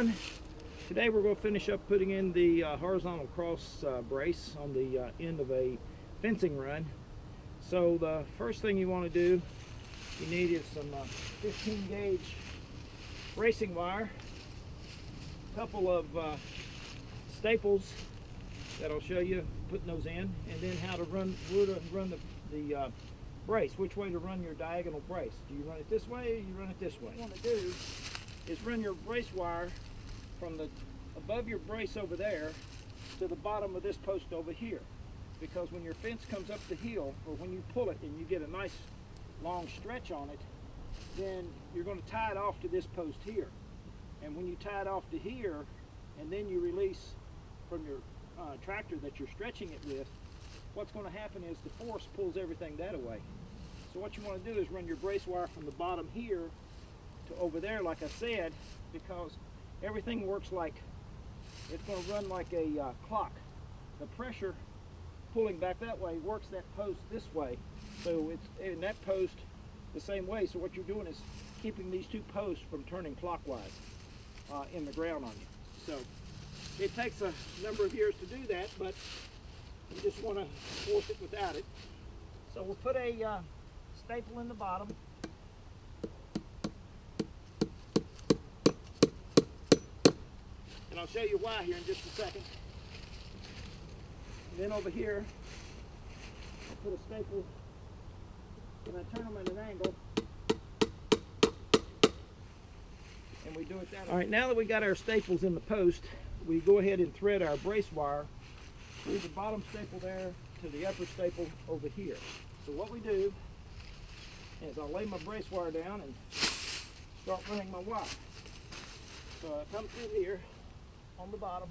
everyone. Today we're going to finish up putting in the horizontal cross brace on the end of a fencing run. So the first thing you want to do, you need is some 15 gauge racing wire, a couple of staples that I'll show you putting those in, and then how to run the brace, which way to run your diagonal brace. Do you run it this way or you run it this way? What you want to do is run your brace wire from the above your brace over there to the bottom of this post over here, because when your fence comes up the hill, or when you pull it and you get a nice long stretch on it, then you're going to tie it off to this post here. And when you tie it off to here and then you release from your tractor that you're stretching it with, what's going to happen is the force pulls everything that away. So what you want to do is run your brace wire from the bottom here to over there, like I said, because everything works like, it's going to run like a clock. The pressure pulling back that way works that post this way, so it's in that post the same way. So what you're doing is keeping these two posts from turning clockwise in the ground on you. So it takes a number of years to do that, but you just want to force it without it. So we'll put a staple in the bottom. And I'll show you why here in just a second. And then over here, I'll put a staple and I turn them at an angle. And we do it that way. All right, now that we got our staples in the post, we go ahead and thread our brace wire through the bottom staple there to the upper staple over here. So what we do is I'll lay my brace wire down and start running my wire. So I come through here on the bottom,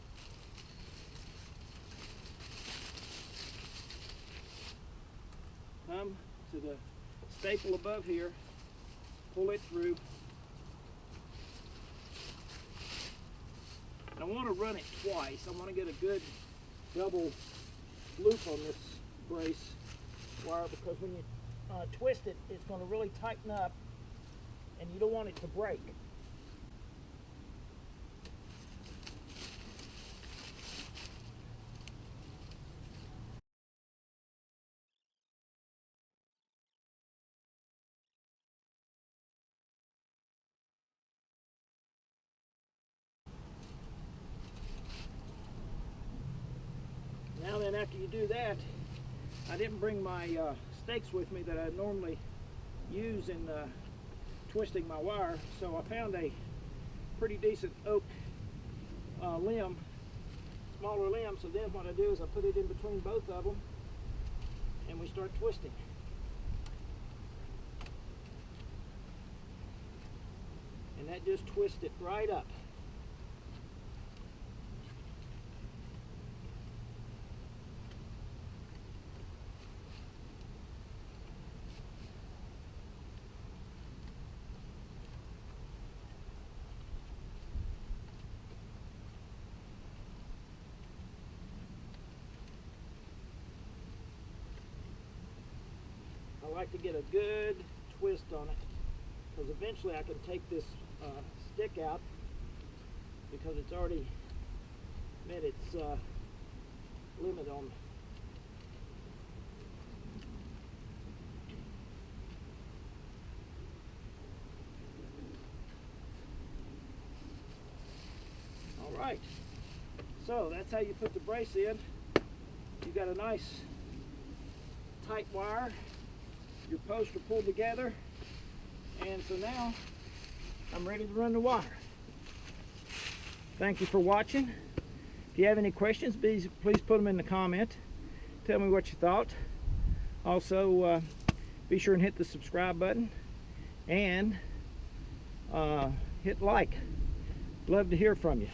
come to the staple above here, pull it through, and I want to run it twice. I want to get a good double loop on this brace wire, because when you twist it, it's going to really tighten up and you don't want it to break. Now then, after you do that, I didn't bring my stakes with me that I normally use in twisting my wire, so I found a pretty decent oak limb, smaller limb. So then what I do is I put it in between both of them and we start twisting. And that just twists it right up. I like to get a good twist on it, because eventually I can take this stick out, because it's already met its limit on. All right, so that's how you put the brace in. You got a nice tight wire. Your posts are pulled together, and so now I'm ready to run the wire. Thank you for watching. If you have any questions, please put them in the comment. Tell me what you thought. Also, be sure and hit the subscribe button and hit like. Love to hear from you.